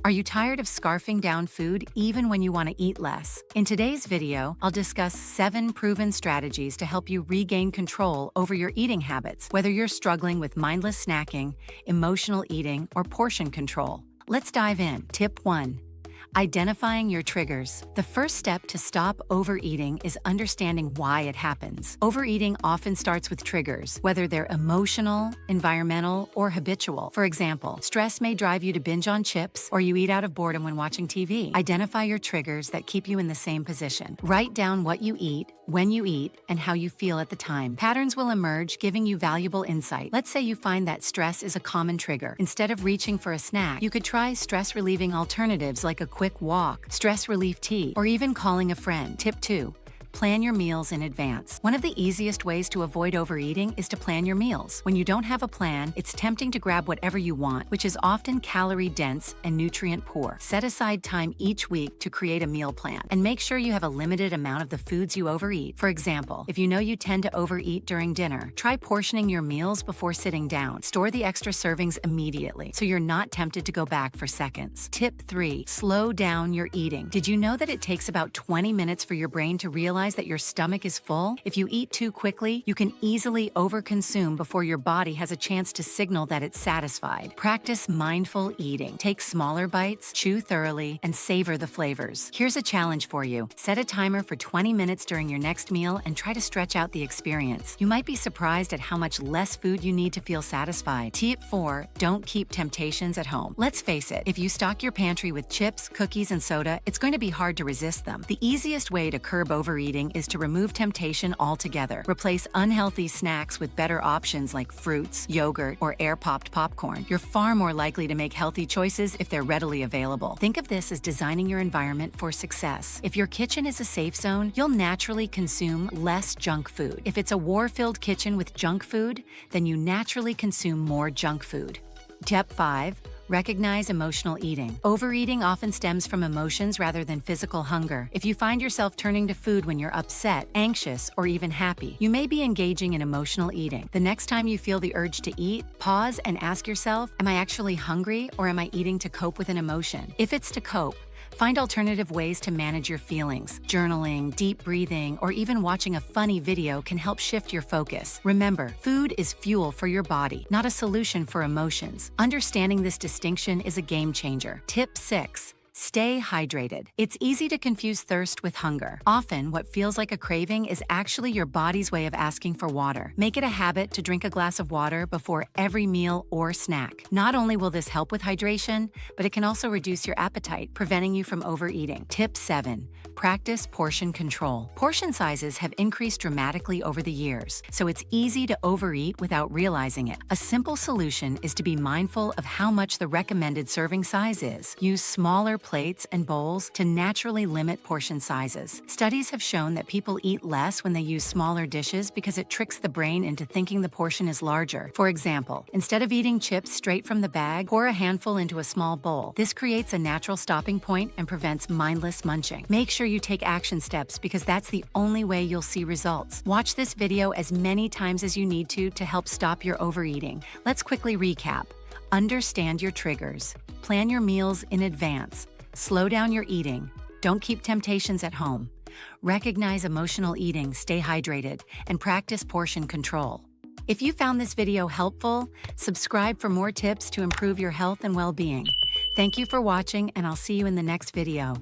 Are you tired of scarfing down food even when you want to eat less? In today's video, I'll discuss 7 proven strategies to help you regain control over your eating habits, whether you're struggling with mindless snacking, emotional eating, or portion control. Let's dive in. Tip 1. Identifying your triggers. The first step to stop overeating is understanding why it happens. Overeating often starts with triggers, whether they're emotional, environmental, or habitual. For example, stress may drive you to binge on chips, or you eat out of boredom when watching TV. Identify your triggers that keep you in the same position. Write down what you eat, when you eat, and how you feel at the time. Patterns will emerge, giving you valuable insight. Let's say you find that stress is a common trigger. Instead of reaching for a snack, you could try stress-relieving alternatives like a quick walk, stress relief tea, or even calling a friend. Tip 2. Plan your meals in advance. One of the easiest ways to avoid overeating is to plan your meals. When you don't have a plan, it's tempting to grab whatever you want, which is often calorie-dense and nutrient-poor. Set aside time each week to create a meal plan, and make sure you have a limited amount of the foods you overeat. For example, if you know you tend to overeat during dinner, try portioning your meals before sitting down. Store the extra servings immediately, so you're not tempted to go back for seconds. Tip 3. Slow down your eating. Did you know that it takes about 20 minutes for your brain to realize that your stomach is full? If you eat too quickly, you can easily overconsume before your body has a chance to signal that it's satisfied. Practice mindful eating. Take smaller bites, chew thoroughly, and savor the flavors. Here's a challenge for you. Set a timer for 20 minutes during your next meal and try to stretch out the experience. You might be surprised at how much less food you need to feel satisfied. Tip 4. Don't keep temptations at home. Let's face it, if you stock your pantry with chips, cookies, and soda, it's going to be hard to resist them. The easiest way to curb overeating is to remove temptation altogether. Replace unhealthy snacks with better options like fruits, yogurt, or air-popped popcorn. You're far more likely to make healthy choices if they're readily available. Think of this as designing your environment for success. If your kitchen is a safe zone, you'll naturally consume less junk food. If it's a war-filled kitchen with junk food, then you naturally consume more junk food. Tip 5. Recognize emotional eating. Overeating often stems from emotions rather than physical hunger. If you find yourself turning to food when you're upset, anxious, or even happy, you may be engaging in emotional eating. The next time you feel the urge to eat, pause and ask yourself, am I actually hungry, or am I eating to cope with an emotion? If it's to cope, find alternative ways to manage your feelings. Journaling, deep breathing, or even watching a funny video can help shift your focus. Remember, food is fuel for your body, not a solution for emotions. Understanding this distinction is a game changer. Tip 6. Stay hydrated. It's easy to confuse thirst with hunger. Often, what feels like a craving is actually your body's way of asking for water. Make it a habit to drink a glass of water before every meal or snack. Not only will this help with hydration, but it can also reduce your appetite, preventing you from overeating. Tip 7. Practice portion control. Portion sizes have increased dramatically over the years, so it's easy to overeat without realizing it. A simple solution is to be mindful of how much the recommended serving size is. Use smaller plates and bowls to naturally limit portion sizes. Studies have shown that people eat less when they use smaller dishes because it tricks the brain into thinking the portion is larger. For example, instead of eating chips straight from the bag, pour a handful into a small bowl. This creates a natural stopping point and prevents mindless munching. Make sure you take action steps because that's the only way you'll see results. Watch this video as many times as you need to help stop your overeating. Let's quickly recap. Understand your triggers. Plan your meals in advance. Slow down your eating. Don't keep temptations at home. Recognize emotional eating, stay hydrated, and practice portion control. If you found this video helpful, subscribe for more tips to improve your health and well-being. Thank you for watching, and I'll see you in the next video.